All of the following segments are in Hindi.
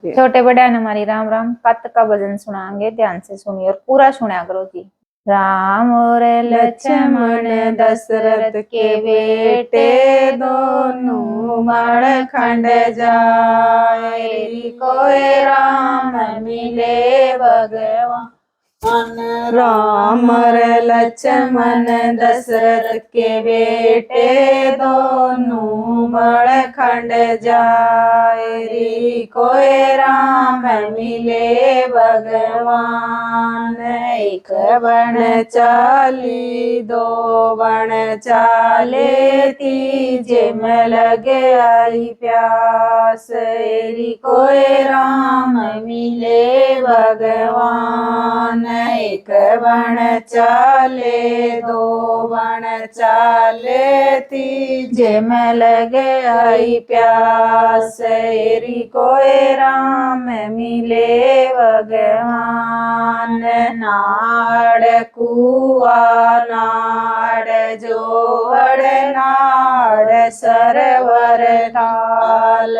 छोटे बड़े ने हमारी राम राम। पत का भजन सुनाएंगे, ध्यान से सुनिए और पूरा सुना करो जी। राम और लक्ष्मण दशरथ के बेटे दोनों मणखंड जाए, कोई राम मिले भगवान। राम और लक्ष्मण दशरथ के बेटे दोनों मणखंड जाए, कोई राम मिले भगवान। एक बन चाली दो बन चाले, तीजे में लगे आई प्यास, कोई राम मिले भगवान। एक बन चाले दो बन चाले, तीजे में लगे आई प्यास, कोई राम मिले भगवान। नाड़ कुआ नाड़ जोड़ नाड़ सरवर ताल,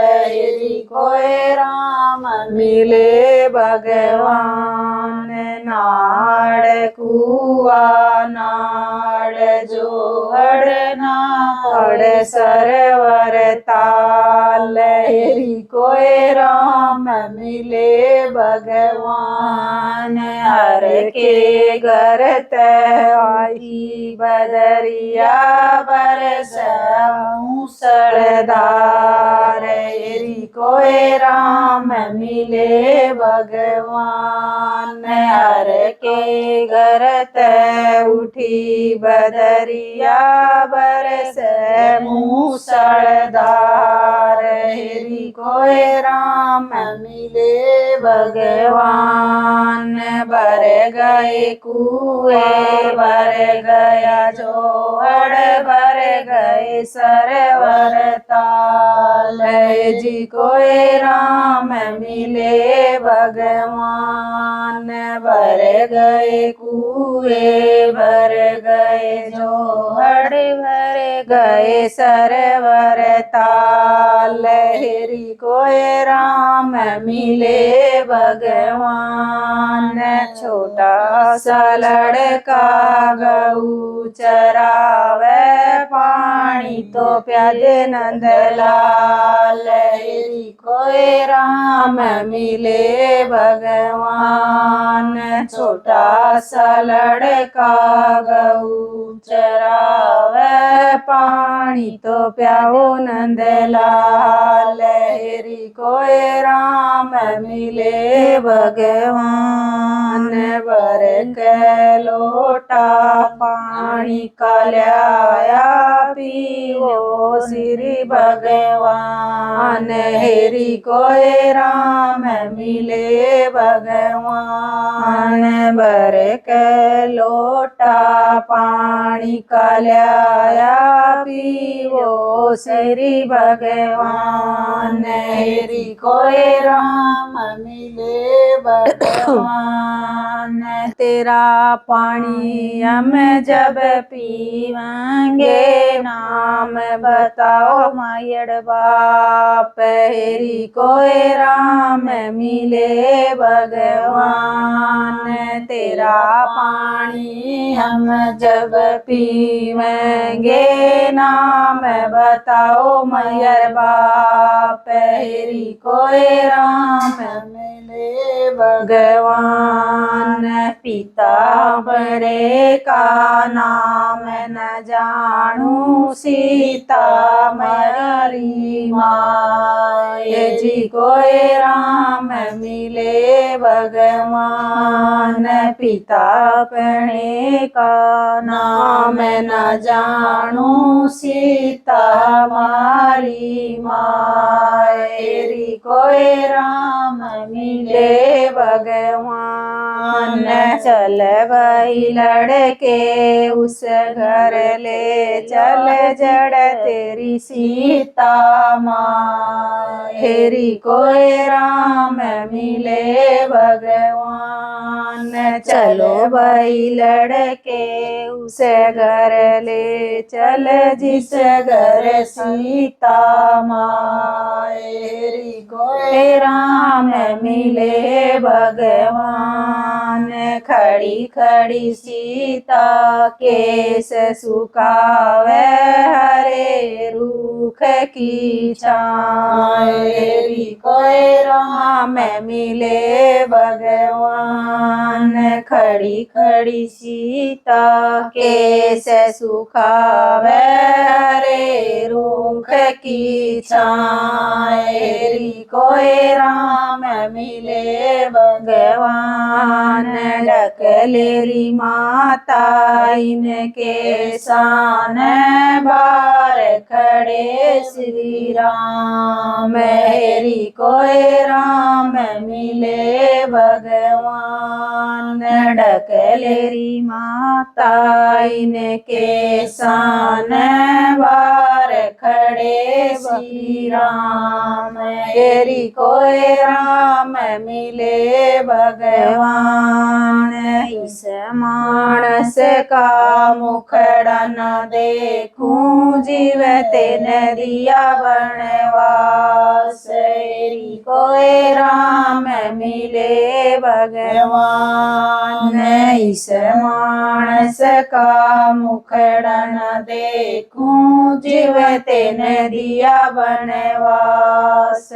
कोई राम मिले भगवान। नाड़ कुआ नाड़ जोड़ नाड़ सरवर ताल, कोई राम मिले भगवान। हर के घर आई बदरिया बरस मूसलधार, कोई राम मिले भगवान। हर के घर उठी बदरिया बरस मूसलधार, कोई राम मिले भगवान। भर गए कुएं भर गया जोड़, भर गए सरवर ताल, कोई राम मिले भगवान। भर गए कुएं भर गए जोड़, भर गए सरवर ताल, कोई राम मिले भगवान। छोटा सा लड़का गऊ चरावे, पानी तो प्यादे नंदलाल, कोई राम मिले भगवान। छोटा सा लड़का गऊ चरावे, पानी तो प्याओ नंदलाल, कोई राम मिले भगवान। भर के लोटा पानी का लाया, पीवो श्री भगवान, कोई राम मिले भगवान। भर के लोटा पानी का लाया, पीवो श्री भगवान, कोई राम मिले भगवान। तेरा पानी हम जब पीवेंगे, नाम बताओ मायड़ बाप, कोई राम मिले भगवान। तेरा पानी हम जब पीवेंगे, नाम बताओ मैयर बाप, कोई राम मिले भगवान। पिता बड़े का नाम न जानू, सीता मारी माए, कोई राम मिले भगवान। पिता बड़े का नाम न जानू, सीता मारी माए, कोई राम मिले भगवान। चल भाई लड़के उस घर ले चल, जड़ तेरी सीता माँ, कोई राम मिले भगवान। चलो भाई लड़के उस घर ले चल जिस घर सीता मायरी कोई राम मिले भगवान खड़ी खड़ी सीता केस सुखावे हरे रूख की छायरी कोई राम मिले भगवान खड़ी खड़ी सीता केस सुखावे हरे रूख की छायरी कोई राम मिले भगवान डकलेरी माता इनके शान बार खड़े श्री राम मेरी कोई राम मिले भगवान डकलेरी माता इनके शान बार खड़े श्री राम मेरी कोई राम मिले भगवान इस मानस का मुखड़ा न देखूं जीवते नदिया बनवास कोई राम मिले भगवान इस मानस का मुखड़ा न देखूं जीवते नदिया बनवास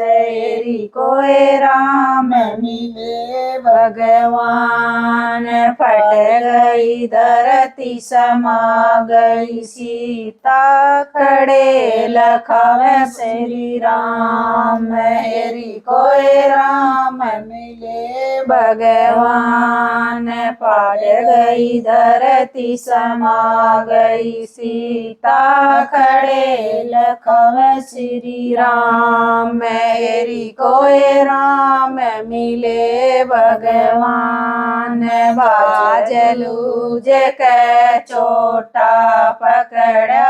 कोई राम मिले भगवान फट गई धरती समा गई सीता खड़े लखावे श्री राम मेरी कोई राम मिले भगवान पाट गई धरती समा गई सीता खड़े लखावे श्री राम मेरी कोई राम मिले भगवान बाजलूज के चोटा पकड़ा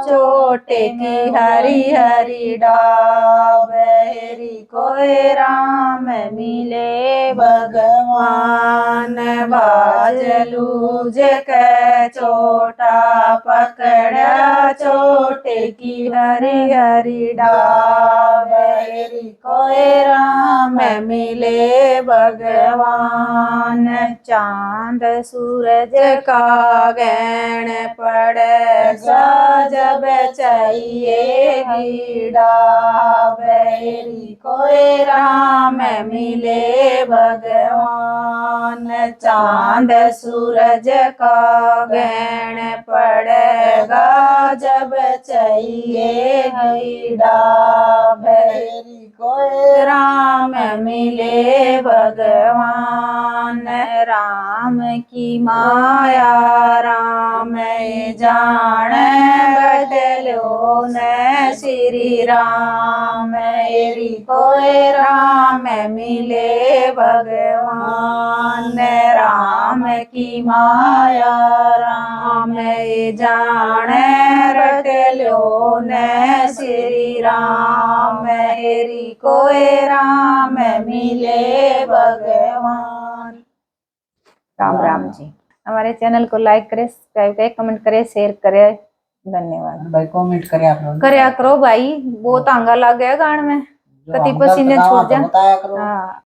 चोटे की हरी हरी डाबेरी कोई राम मिले भगवान बाजलूज के चोटा पकड़ा चोटे की हरी हरी डाबेरी कोई राम मिले भगवान चांद सूरज का गहन पड़ेगा जब चाहिए डाबेरी कोई राम मिले भगवान चांद सूरज का गहन पड़ेगा जब चाहिए डाबेरी कोई राम मिले भगवान राम की माया राम जान बदलो न श्री राम मेरी कोई राम मिले भगवान राम की माया राम जान बदलो न श्री राम मेरी कोई राम मिले भगवान। राम राम जी। हमारे चैनल को लाइक करे, सब्सक्राइब करे, कमेंट करे, शेयर करे। धन्यवाद भाई। कमेंट करे आप लोग करो भाई, बहुत आंगा लग गया गान में, कति पसीने छूट जा। हाँ।